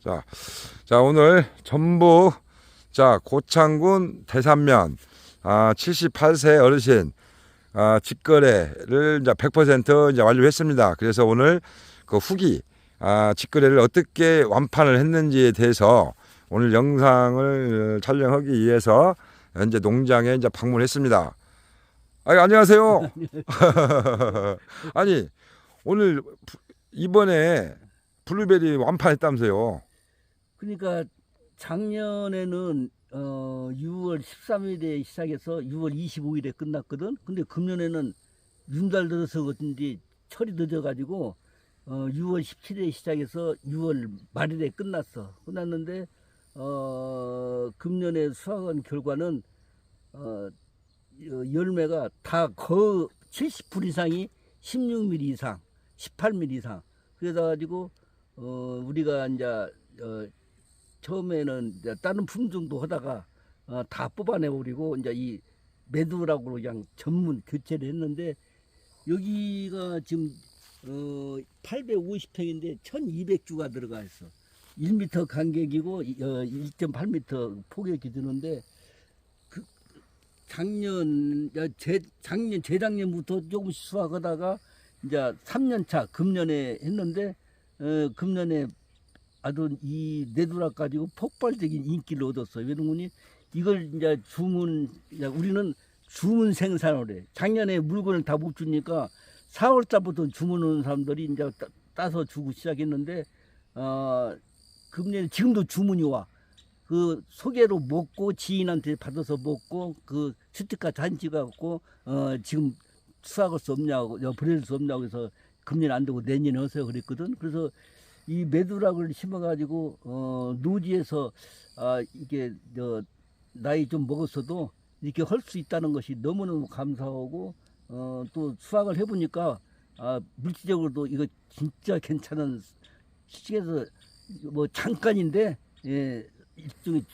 자, 오늘 전북 고창군 대산면 78세 어르신 직거래를 이제 100% 이제 완료했습니다. 그래서 오늘 그 후기 직거래를 어떻게 완판을 했는지에 대해서 오늘 영상을 촬영하기 위해서 현재 농장에 이제 방문했습니다. 안녕하세요. 아니, 오늘 이번에 블루베리 완판했다면서요? 그러니까 작년에는 6월 13일에 시작해서 6월 25일에 끝났거든. 근데 금년에는 윤달 들어서 그런지 철이 늦어가지고 6월 17일에 시작해서 6월 말일에 끝났는데 금년에 수확한 결과는 열매가 다 거의 70% 이상이 16mm 이상, 18mm 이상. 그래가지고 우리가 이제 처음에는 이제 다른 품종도 하다가 다 뽑아내버리고 이제 이 매두라고 그냥 전문 교체를 했는데, 여기가 지금 850평인데 1200주가 들어가 있어. 1m 간격이고 1.8m 폭격이 드는데, 재작년부터 조금씩 수확하다가 이제 3년차 금년에 했는데, 금년에 아주 이 네두락 가지고 폭발적인 인기를 얻었어요. 왜냐면 이걸 이제 우리는 주문 생산을 해. 작년에 물건을 다 못 주니까 4월달부터 주문 오는 사람들이 이제 따서 주고 시작했는데, 금년에 지금도 주문이 와. 그 소개로 먹고 지인한테 받아서 먹고 그 스티커 단지 갖고 지금 수확할 수 없냐고, 보낼 수 없냐고 해서 금년 안 되고 내년에 하세요 그랬거든. 그래서 이 메두락을 심어가지고 노지에서 이게 나이 좀 먹었어도 이렇게 할 수 있다는 것이 너무너무 감사하고, 또 수확을 해보니까 물질적으로도 이거 진짜 괜찮은 시기에서 뭐 잠깐인데 일종의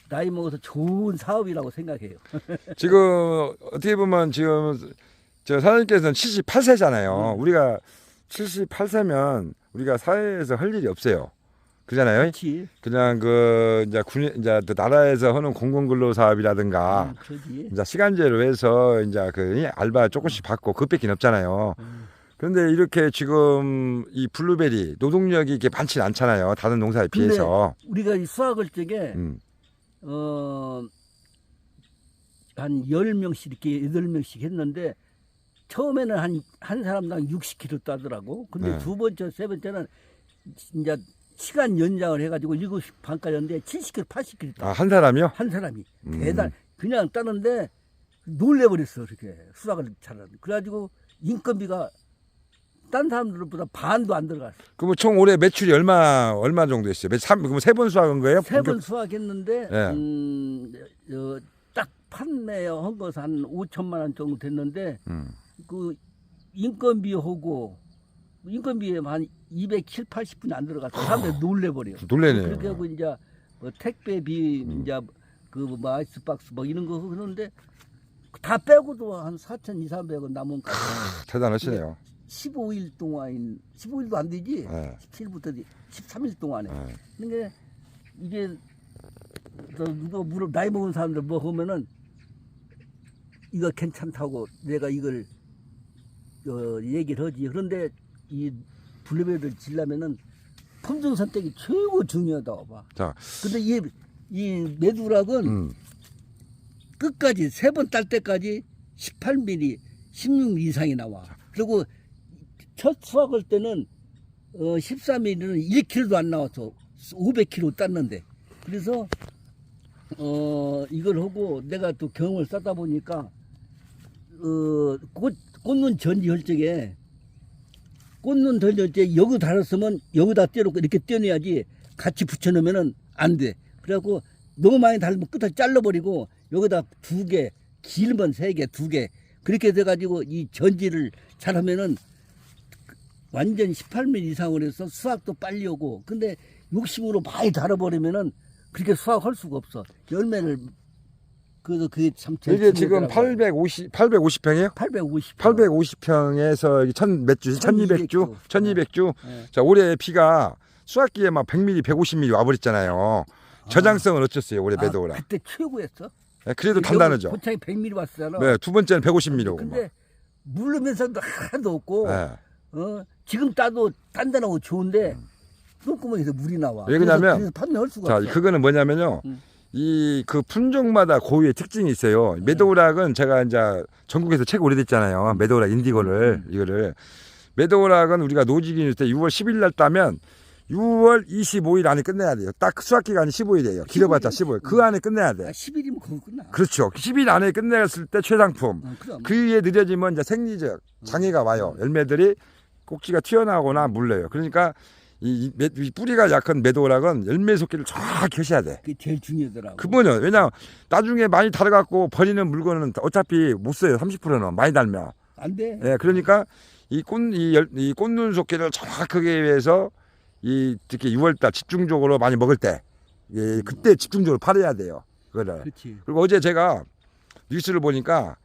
나이 먹어서 좋은 사업이라고 생각해요. 지금 어떻게 보면 지금 저 사장님께서는 78세잖아요. 우리가 78세면 우리가 사회에서 할 일이 없어요. 그잖아요. 그렇지. 그냥 이제 나라에서 하는 공공근로 사업이라든가 이제 시간제로 해서 이제 그 알바 조금씩 받고 그것밖에 없잖아요. 그런데 이렇게 지금 이 블루베리 노동력이 이렇게 많지 않잖아요. 다른 농사에 비해서. 우리가 이 수확할 적에 한 10명씩 이렇게 8명씩 했는데, 처음에는 한 사람당 60kg 따더라고. 근데 두 번째, 세 번째는 이제 시간 연장을 해가지고 7시 반까지 했는데 70kg, 80kg 따. 한 사람이요? 한 사람이. 대단. 그냥 따는데 놀래버렸어. 그렇게 수확을 잘하는. 그래가지고 인건비가 딴 사람들보다 반도 안 들어갔어. 그럼 총 올해 매출이 얼마 정도 했어요? 그럼 3번 수확한 거예요? 3번 수확했는데, 딱 판매한 것은 한 5천만 원 정도 됐는데, 그 인건비하고 인건비에 한 270, 80분이 안 들어갔어. 사람들이 놀래버려. 놀래네요. 그렇게 하고 이제 택배비, 이제 그 아이스박스 뭐 이런 거 하는데, 다 빼고도 한 4,200~300원 남은 거. 대단하시네요. 15일 동안, 15일도 안 되지. 17일부터 13일 동안에. 그러니까 이게 누가 나이 먹은 사람들 뭐 하면은 이거 괜찮다고 내가 이걸 얘기를 하지. 그런데 이 블루베리를 지려면은 품종 선택이 최고 중요하다고 봐. 자, 근데 이 메두락은 끝까지 3번 딸 때까지 18mm, 16mm 이상이 나와. 그리고 첫 수확할 때는 13mm는 1kg도 안 나와서 500kg 땄는데, 그래서 이걸 하고 내가 또 경험을 쌓다 보니까 꽃눈 전지 할 적에 꽃눈 전지 할 때 여기 달았으면 여기다 떼놓고 이렇게 떼내야지 같이 붙여놓으면 안 돼. 그래갖고 너무 많이 달면 끝을 잘라버리고 여기다 2개, 길면 3개, 2개 그렇게 돼가지고 이 전지를 잘하면은 완전 18mm 이상으로 해서 수확도 빨리 오고. 근데 욕심으로 많이 달아버리면은 그렇게 수확할 수가 없어. 열매를. 그래서 그게 참 제일 이게 지금 850평이에요? 850평. 850평에서 몇 주? 1200주? 1200주? 네. 자, 올해 피가 수확기에 막 100mm, 150mm 와버렸잖아요. 저장성은 어쩌어요 올해 메도우락? 그때 최고였어. 네, 그래도 단단하죠. 고창이 100mm 왔잖아. 네, 두 번째는 150mm 오고. 근데 물르면서도 하나도 없고 네. 지금 따도 단단하고 좋은데 똥구멍에서 물이 나와. 왜냐면 그래서 판매할 수가 자, 없어. 그거는 뭐냐면요. 이 그 품종마다 고유의 특징이 있어요. 메도우락은 제가 이제 전국에서 책 오래됐잖아요. 메도우락 인디고를 이거를 메도우락은 우리가 노지기일 때 6월 10일 날 따면 6월 25일 안에 끝내야 돼요. 딱 수확 기간이 15일이에요. 길어봤자 15일. 그 안에 끝내야 돼. 10일이면 거기 끝나. 그렇죠. 10일 안에 끝냈을 때 최상품. 그럼. 그 위에 늦어지면 이제 생리적 장애가 와요. 열매들이 꼭지가 튀어나오거나 물려요. 그러니까 이 뿌리가 약한 메도우락은 열매 속기를 정확히 하셔야 돼. 그게 제일 중요하더라고. 그거는 왜냐 나중에 많이 달아갖고 버리는 물건은 어차피 못 써요. 30%는 많이 달면. 안 돼. 예, 그러니까 이 꽃눈 속기를 정확하게 위해서 이 특히 6월달 집중적으로 많이 먹을 때 예, 그때 집중적으로 팔아야 돼요. 그거를. 그렇지. 그리고 어제 제가 뉴스를 보니까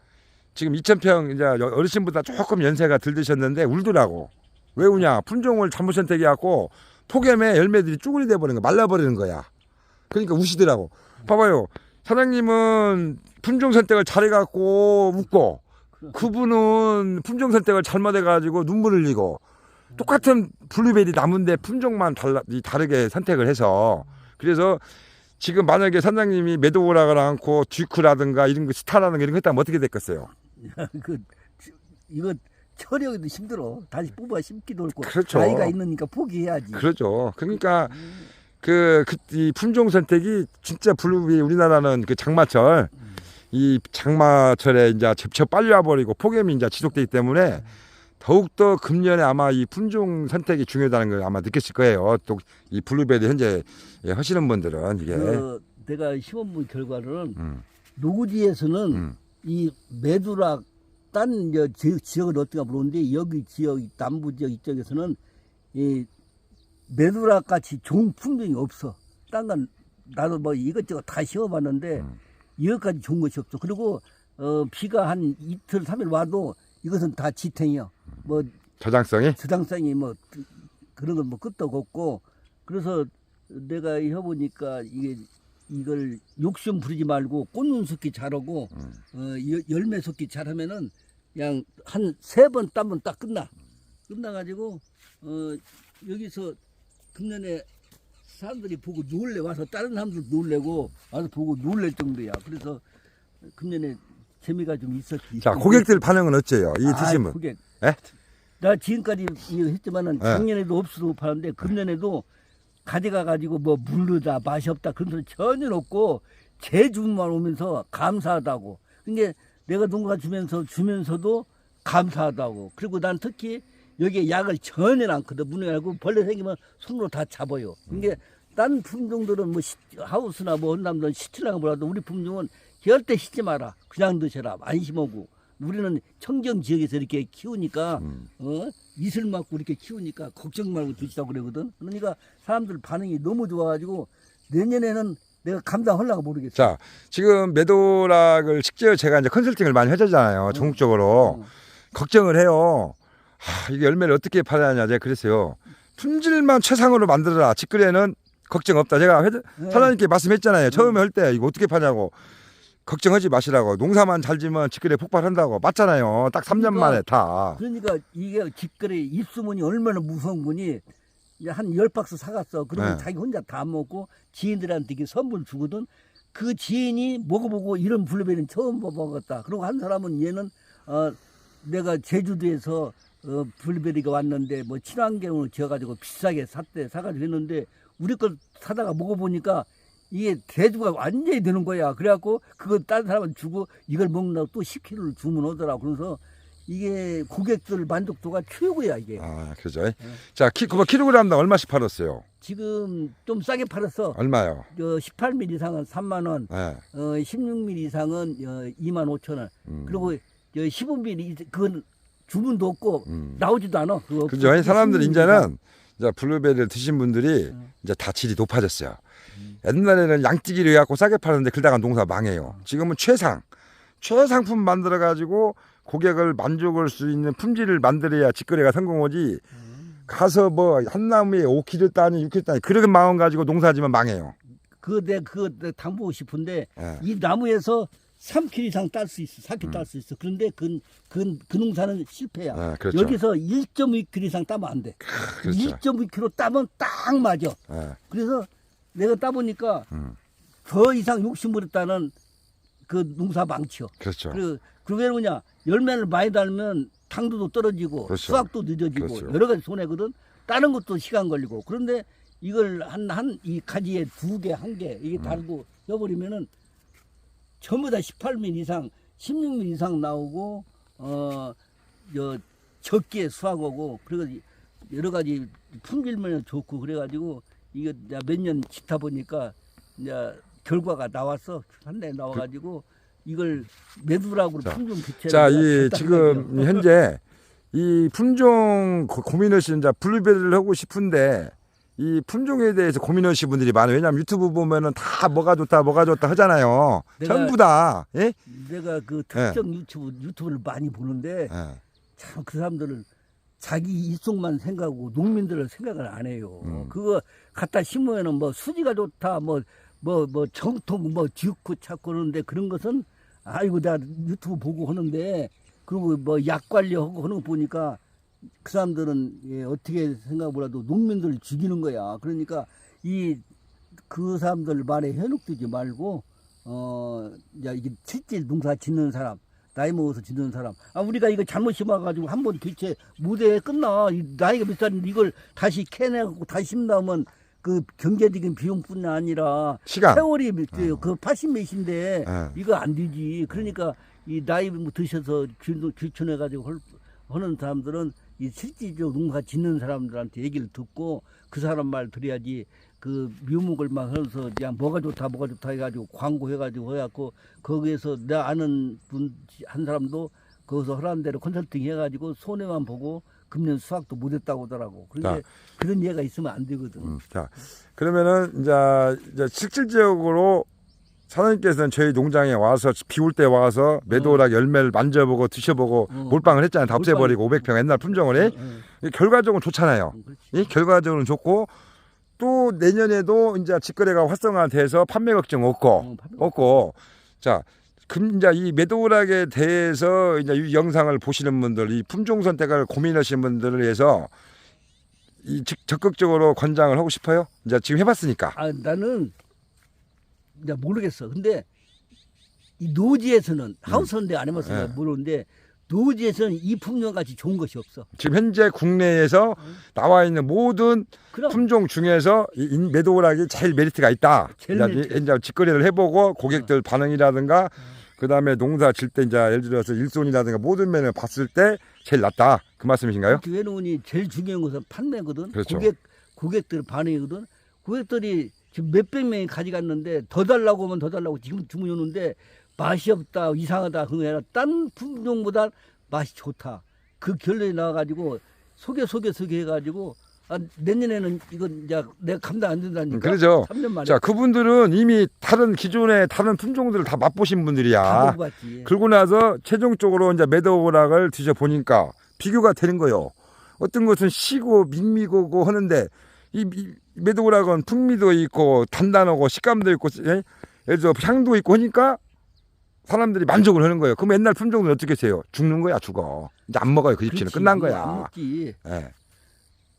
지금 2,000평 이제 어르신보다 조금 연세가 덜 드셨는데 울더라고. 왜 우냐? 품종을 잘못 선택해갖고 폭염에 열매들이 쭈그리 돼버리는 거야. 말라버리는 거야. 그러니까 우시더라고. 봐봐요. 사장님은 품종 선택을 잘해갖고 웃고 그분은 품종 선택을 잘못해가지고 눈물 흘리고 똑같은 블루베리 나무인데 품종만 다르게 선택을 해서 그래서 지금 만약에 사장님이 메도우락을 않고 듀크라든가 이런 거 스타라든가 이런 거 했다면 어떻게 됐겠어요? 이거 처리하기도 힘들어. 다시 뽑아 심기도 어렵고. 그렇죠. 나이가 있으니까 포기해야지. 그렇죠. 그러니까 이 품종 선택이 진짜 블루베리 우리나라는 그 장마철 이 장마철에 이제 제철 빨리 와버리고 폭염이 이제 지속되기 때문에 더욱더 금년에 아마 이 품종 선택이 중요하다는 걸 아마 느꼈을 거예요. 또 이 블루베리 현재 하시는 분들은 이게 내가 시험본 결과로는 노구지에서는 이 메두락 딴 지역은 어떤가 모르는데 여기 지역 남부 지역 이쪽에서는 이 메두락 같이 좋은 품종이 없어. 딴 건 나도 뭐 이것저것 다 심어봤는데 이것까지 좋은 것이 없어. 그리고 비가 한 이틀 3일 와도 이것은 다 지탱이야. 뭐 저장성이 뭐 그런 건 뭐 끝도 없고 그래서 내가 해보니까 이걸 욕심 부리지 말고 꽃눈 숫기 잘하고 열매 숫기 잘하면은 그냥 한 3번 따면 딱 끝나가지고 여기서 금년에 사람들이 보고 놀래 와서 다른 사람들 놀래고 와서 보고 놀랄 정도야. 그래서 금년에 재미가 좀 있었지. 자, 고객들 반응은 어째요? 이 드시면. 고객. 에? 나 지금까지 이거 했지만은 작년에도 없어도 파는데 금년에도 가져가가지고 뭐 물르다 맛이 없다 그런 소리 전혀 없고 제 주문만 오면서 감사하다고. 근데 내가 농가 주면서도 감사하다고. 그리고 난 특히 여기에 약을 전혀 안 거든. 문을 열고 벌레 생기면 손으로 다 잡아요. 이게 딴 품종들은 뭐 하우스나 뭐 언남들은 시치라고 몰라도 우리 품종은 절대 씻지 마라. 그냥 드셔라. 안심하고. 우리는 청정 지역에서 이렇게 키우니까 이슬 맞고 이렇게 키우니까 걱정 말고 드시라고 그러거든. 그러니까 사람들 반응이 너무 좋아가지고 내년에는 내가 감당하려고 모르겠어. 자, 지금 메도우락을 직접 제가 이제 컨설팅을 많이 해주잖아요. 전국적으로. 걱정을 해요. 이게 열매를 어떻게 팔아야 하냐. 제가 그랬어요. 품질만 최상으로 만들어라. 직거래는 걱정 없다. 제가 사장님께 말씀했잖아요. 처음에 할 때 이거 어떻게 파냐고. 걱정하지 마시라고. 농사만 잘 지면 직거래 폭발한다고. 맞잖아요. 딱 3년 만에 다. 그러니까 이게 직거래 입소문이 얼마나 무서운 거니. 한 10박스 사갔어. 그러면 자기 혼자 다 먹고 지인들한테 이렇게 선물 주거든. 그 지인이 먹어보고 이런 블루베리는 처음 먹었다. 그리고 한 사람은 얘는 내가 제주도에서 블루베리가 왔는데 뭐 친환경으로 지어가지고 비싸게 사가지고 했는데 우리 걸 사다가 먹어보니까 이게 대두가 완전히 되는 거야. 그래갖고 그거 다른 사람한테 주고 이걸 먹는다고 또 10kg를 주문하더라고. 그래서 이게 고객들 만족도가 최고야 이게. 그죠. 자, 킬로그램당 얼마씩 팔았어요? 지금 좀 싸게 팔았어. 얼마요? 18mm 이상은 3만 원, 16mm 이상은 2만 5천 원. 그리고 15mm 그건 주문도 없고 나오지도 않아. 그죠. 사람들 이제는 이제 블루베리를 드신 분들이 이제 다 질이 높아졌어요. 옛날에는 양띠기로 해갖고 싸게 파는데 그러다가 농사 망해요. 지금은 최상품 만들어 가지고 고객을 만족할 수 있는 품질을 만들어야 직거래가 성공하지. 가서 뭐 한 나무에 5kg 따니 6kg 따니 그렇게 마음 가지고 농사지면 망해요. 그거 당보고 싶은데 예. 이 나무에서 3kg 이상 딸 수 있어, 4kg 딸 수 있어. 그런데 그 농사는 실패야. 예, 그렇죠. 여기서 1.2kg 이상 따면 안 돼. 그렇죠. 1.2kg 따면 딱 맞아. 예. 그래서 내가 따보니까 음. 더 이상 욕심부렸다는 그 농사 망치요. 그렇죠. 그리고 왜 그러냐? 열매를 많이 달면 당도도 떨어지고 그렇죠. 수확도 늦어지고 그렇죠. 여러 가지 손해거든. 다른 것도 시간 걸리고. 그런데 이걸 이 가지에 2개, 1개 이게 달고 해버리면은 전부 다 18mm 이상, 16mm 이상 나오고 적게 수확하고 그리고 여러 가지 품질면 좋고 그래가지고 이거 몇 년 짓다 보니까 이제 결과가 나왔어. 한 대 나와가지고 이걸 매두라고 품종 교체를. 자, 이 지금 현재 이 품종 고민하시는 자 블루베리를 하고 싶은데 이 품종에 대해서 고민하시는 분들이 많아요. 왜냐하면 유튜브 보면은 다 뭐가 좋다 하잖아요. 전부 다. 예? 내가 그 특정 유튜브를 많이 보는데 예. 참 그 사람들은 자기 일속만 생각하고 농민들을 생각을 안 해요. 그거 갖다 심으면은 뭐 수지가 좋다, 뭐 정통, 뭐 지고 찾고 그러는데 그런 것은 아이고 내가 유튜브 보고 하는데 그리고 뭐 약 관리하고 하는 거 보니까 그 사람들은 어떻게 생각보다도 농민들을 죽이는 거야. 그러니까 그 사람들 말에 현혹되지 말고 이게 실제 농사 짓는 사람. 나이 먹어서 짓는 사람. 우리가 이거 잘못 심어가지고 한 번 교체 무대에 끝나. 나이가 몇 살인데 이걸 다시 캐내고 다시 심다면 그 경제적인 비용뿐이 아니라 시간. 세월이 그 80몇인데 이거 안 되지. 그러니까 이 나이 드셔서 귀촌해가지고 하는 사람들은 이 실질적으로 농사 짓는 사람들한테 얘기를 듣고 그 사람 말 들어야지. 그 묘목을 막 해서 그냥 뭐가 좋다 해가지고 광고 해가지고 해갖고 거기에서 내가 아는 분 한 사람도 거기서 허락한 대로 컨설팅 해가지고 손해만 보고 금년 수확도 못했다고 하더라고. 그런데 그런 얘기가 있으면 안 되거든. 자, 그러면은 이제 실질적으로 사장님께서는 저희 농장에 와서 비 올 때 와서 매도락 열매를 만져보고 드셔보고 몰빵을 했잖아요. 다 없애버리고 500평 옛날 품종을 결과적으로는 좋잖아요. 결과적으로는 좋고 또 내년에도 이제 직거래가 활성화돼서 판매 걱정 없고 자 이제 이 매도락에 대해서 이제 이 영상을 보시는 분들 이 품종 선택을 고민하시는 분들을 위해서 적극적으로 권장을 하고 싶어요. 이제 지금 해봤으니까. 나는 이제 모르겠어. 근데 이 노지에서는 하우스인데 안 해봤으니까 모르는데 노지에서는 이 품종 같이 좋은 것이 없어. 지금 현재 국내에서 나와 있는 모든 품종 중에서 이 매도락이 제일 메리트가 있다. 이제 직거래를 해보고 고객들 반응이라든가 그다음에 농사 질 때 이제 예를 들어서 일손이라든가 모든 면을 봤을 때 제일 낫다. 그 말씀이신가요? 왜냐면 제일 중요한 것은 판매거든. 그렇죠. 고객들 반응이거든. 고객들이 지금 몇백 명이 가져갔는데 더 달라고 하면 더 달라고 지금 주문이 오는데 맛이 없다, 이상하다, 그거 아니라 딴 품종보다 맛이 좋다. 그 결론이 나와가지고 소개 해가지고 내년에는 이건 이제 내가 감당 안 된다니까. 그렇죠. 3년 만에. 자, 그분들은 이미 기존의 다른 품종들을 다 맛보신 분들이야. 다 먹어봤지. 그러고 나서 최종적으로 이제 매도락을 드셔 보니까 비교가 되는 거요. 어떤 것은 시고 밍미고 하는데 이 매도락은 풍미도 있고 단단하고 식감도 있고 예를 들어 향도 있고 하니까 사람들이 만족을 하는 거예요. 그럼 옛날 품종은 어떻게 해요? 죽는 거야, 죽어. 이제 안 먹어요. 그 입지는 끝난 거야. 안 먹지. 네.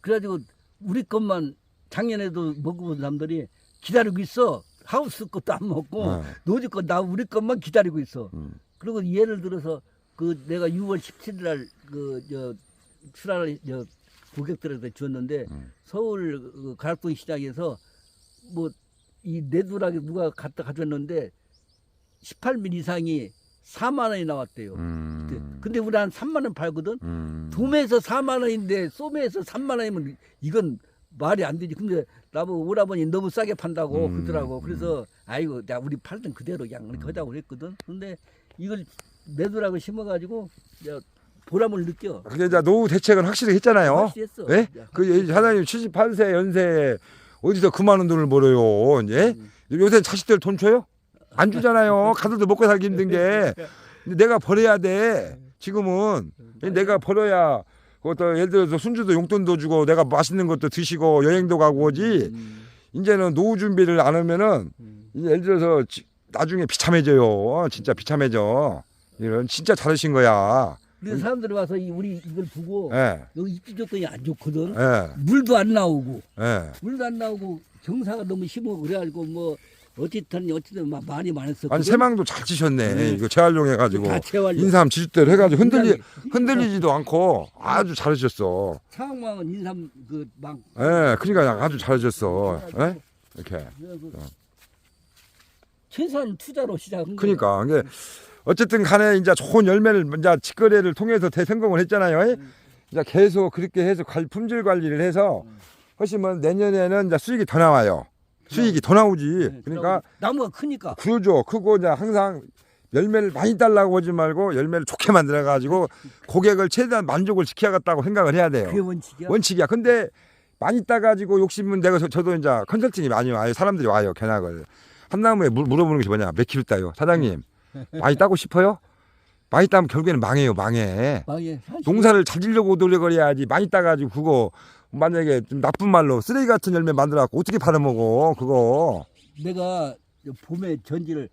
그래가지고 우리 것만 작년에도 먹어본 사람들이 기다리고 있어. 하우스 것도 안 먹고 노지 것 우리 것만 기다리고 있어. 그리고 예를 들어서 내가 6월 17일 날 출하를 고객들한테 줬는데 서울 가락동 시장에서 뭐 이 내두락에 누가 가져왔는데 18mm 이상이 4만 원이 나왔대요. 근데 우리 한 3만 원 팔거든. 도매에서 4만 원인데 소매에서 3만 원이면 이건 말이 안 되지. 근데 나보고 오라버니 너무 싸게 판다고 그러더라고. 그래서 아이고 야 우리 팔던 그대로 그냥 이렇게 하자고 그랬거든. 근데 이걸 내두락을 심어가지고 보람을 느껴. 그게 이제 노후 대책은 확실히 했잖아요. 확실했어. 예? 그 사장님 78세 연세 어디서 그 많은 돈을 벌어요? 예? 요새 자식들 돈 줘요? 안 주잖아요. 가족들 먹고 살기 힘든 게. 근데 내가 벌어야 돼. 지금은 내가 벌어야 그것도 예를 들어서 손주도 용돈도 주고 내가 맛있는 것도 드시고 여행도 가고 오지. 이제는 노후 준비를 안 하면은 이제 예를 들어서 나중에 비참해져요. 진짜 비참해져. 이런 진짜 잘하신 거야. 근데 사람들이 와서 우리 이걸 보고 예. 여기 입지 조건이 안 좋거든. 예. 물도 안 나오고 예. 물도 안 나오고 경사가 너무 심하고 그래가지고 뭐 어쨌든 막 많이 많았었거든. 아니 새망도 잘 치셨네. 이거 재활용 해가지고 다 재활용. 인삼 지주대로 해가지고 흔들리지도 않고 아주 잘하셨어. 상황은 인삼 그망. 예. 그러니까 아주 잘하셨어. 예? 이렇게. 최소한 투자로 시작한 거야. 그러니까 이게 어쨌든 간에 이제 좋은 열매를 이제 직거래를 통해서 대성공을 했잖아요. 이제 계속 그렇게 해서 품질 관리를 해서 하시면 내년에는 이제 수익이 더 나와요. 수익이 더 나오지. 그러니까 나무가 크니까. 그러죠. 크고 이제 항상 열매를 많이 달라고 하지 말고 열매를 좋게 만들어 가지고 고객을 최대한 만족을 시켜야겠다고 생각을 해야 돼요. 그게 원칙이야. 원칙이야. 근데 많이 따가지고 욕심은 내가 저도 이제 컨설팅이 많이 와요. 사람들이 와요. 견학을. 한 나무에 물어보는 것이 뭐냐. 몇 킬로 따요? 사장님 많이 따고 싶어요? 많이 따면 결국에는 망해요. 망해. 농사를 잘 지려고 노력을 많이 따가지고 그거 만약에 좀 나쁜 말로 쓰레기 같은 열매 만들어갖고 어떻게 팔아먹어 그거. 내가 봄에 전지를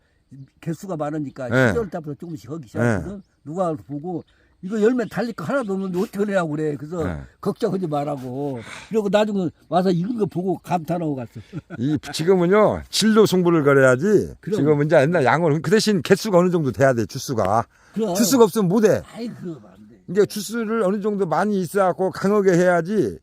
개수가 많으니까 네. 12월 달부터 조금씩 하기 시작하거든. 누가 보고 이거 열매 달릴 거 하나도 없는데 어떻게 하냐고 그래. 그래서 네. 걱정하지 말라고. 그리고 나중에 와서 익은 거 보고 감탄하고 갔어. 지금은요 질로 승부를 걸어야지. 그럼. 지금은 이제 옛날 양으로 그 대신 개수가 어느 정도 돼야 돼. 주수가. 그럼. 주수가 없으면 못해. 아이고 안 돼. 이게 주수를 어느 정도 많이 있어갖고 강하게 해야지.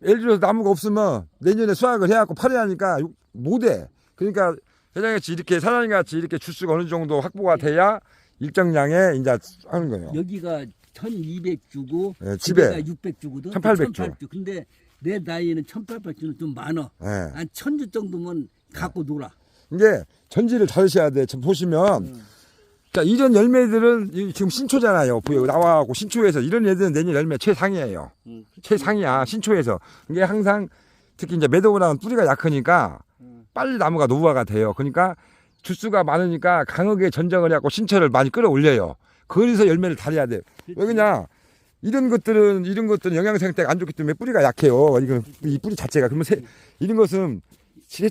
예를 들어서 나무가 없으면 내년에 수확을 해갖고 팔아야 하니까 못해. 그러니까 회장같이 이렇게 사장님같이 이렇게 주수가 어느 정도 확보가 돼야 일정량에 이제 하는 거예요. 여기가 1200주고 네, 집에 600주거든. 1800주. 근데 내 나이에는 1800주는 좀 많아. 네. 한 1000주 정도면 갖고 놀아. 이게 전지를 잘하셔야 돼. 지금 보시면 자, 이런 열매들은 지금 신초잖아요. 나와갖고 신초에서 이런 애들은 내년 열매 최상이에요. 최상이야. 신초에서. 이게 항상 특히 이제 매도그라운 뿌리가 약하니까 빨리 나무가 노후화가 돼요. 그러니까 주수가 많으니까 강하게 전정을 해갖고 신초를 많이 끌어올려요. 그래서 열매를 달아야 돼. 왜 그냥 이런 것들은 영양 생태가 안 좋기 때문에 뿌리가 약해요. 이건 이 뿌리 자체가. 그러면 이런 것은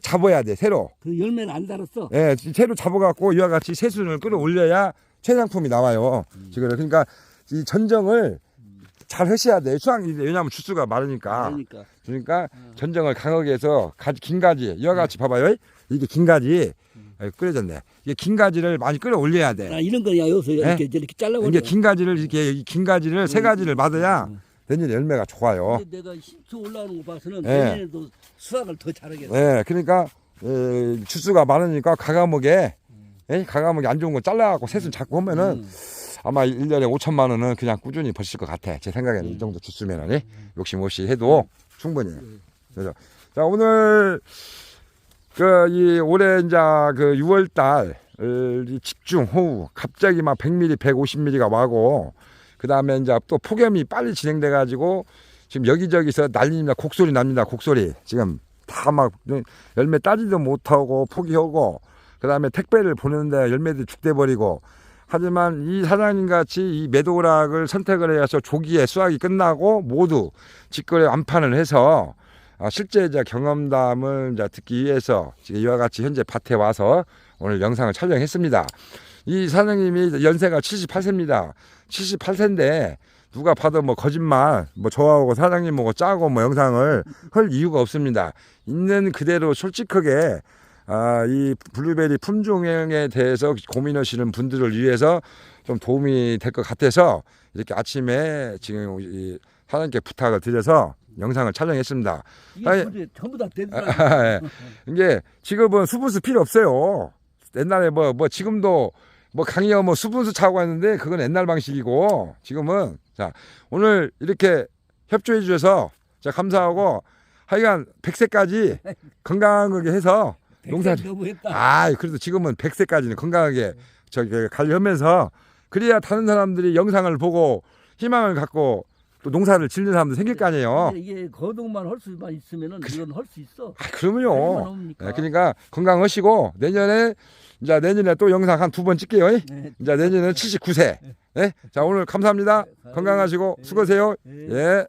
잡아야 돼. 새로. 그 열매는 안 달았어. 예, 새로 잡아갖고 이와 같이 새순을 끌어올려야 최상품이 나와요. 지금 그러니까 이 전정을 잘 하셔야 돼. 왜냐하면 주수가 많으니까. 그러니까 전정을 강하게 해서 긴 가지 이와 같이 봐봐요. 이게 긴 가지 끓여졌네. 이게 긴 가지를 많이 끌어올려야 돼. 아, 이런 거야 여기서 이렇게 잘라버려. 이게 긴 가지를 긴 가지를 세 가지를 받아야 내년 열매가 좋아요. 근데 내가 신초 올라오는 거 봐서는 네. 내년에도 수확을 더 잘하겠어. 네, 그러니까 주수가 많으니까 가감하게 안 좋은 거 잘라갖고 새순 잡고 하면은 아마 1년에 5천만 원은 그냥 꾸준히 버실 것 같아. 제 생각에는 이 정도 주수면은 욕심 없이 해도 충분히. 그래서 자 오늘 이 올해 이제 6월달 집중호우 갑자기 막 100mm, 150mm가 와고 그 다음에 이제 또 폭염이 빨리 진행돼 가지고 지금 여기저기서 난리입니다. 곡소리 납니다. 곡소리 지금 다 막 열매 따지도 못하고 포기하고 그 다음에 택배를 보내는데 열매들이 죽돼 버리고. 하지만 이 사장님 같이 이 매도락을 선택을 해서 조기에 수확이 끝나고 모두 직거래 완판을 해서 실제 이제 경험담을 이제 듣기 위해서 지금 이와 같이 현재 밭에 와서 오늘 영상을 촬영했습니다. 이 사장님이 연세가 78세입니다. 78세인데 누가 봐도 뭐 거짓말, 뭐 저하고 사장님하고 짜고 뭐 영상을 할 이유가 없습니다. 있는 그대로 솔직하게 이 블루베리 품종에 대해서 고민하시는 분들을 위해서 좀 도움이 될 것 같아서 이렇게 아침에 지금 이 사장님께 부탁을 드려서 영상을 촬영했습니다. 이게 전부 다 되더라고요. 이게 지금은 수분수 필요 없어요. 옛날에 뭐 지금도 뭐 강의어 뭐 수분수 차고 했는데 그건 옛날 방식이고 지금은 자 오늘 이렇게 협조해 주셔서 제가 감사하고 하여간 100세까지 건강하게 해서 농사 그래도 지금은 100세까지는 건강하게 관리하면서 그래야 다른 사람들이 영상을 보고 희망을 갖고 또 농사를 짓는 사람도 생길 거 아니에요. 근데 이게 거동만 할 수만 있으면은 이건 할 수 있어. 그러면요. 얼마나 네, 그러니까 건강하시고 내년에 또 영상 한 2번 찍게요. 네. 이제 내년에 79세. 네? 자, 오늘 감사합니다. 네, 건강하시고 네. 수고하세요. 네. 예.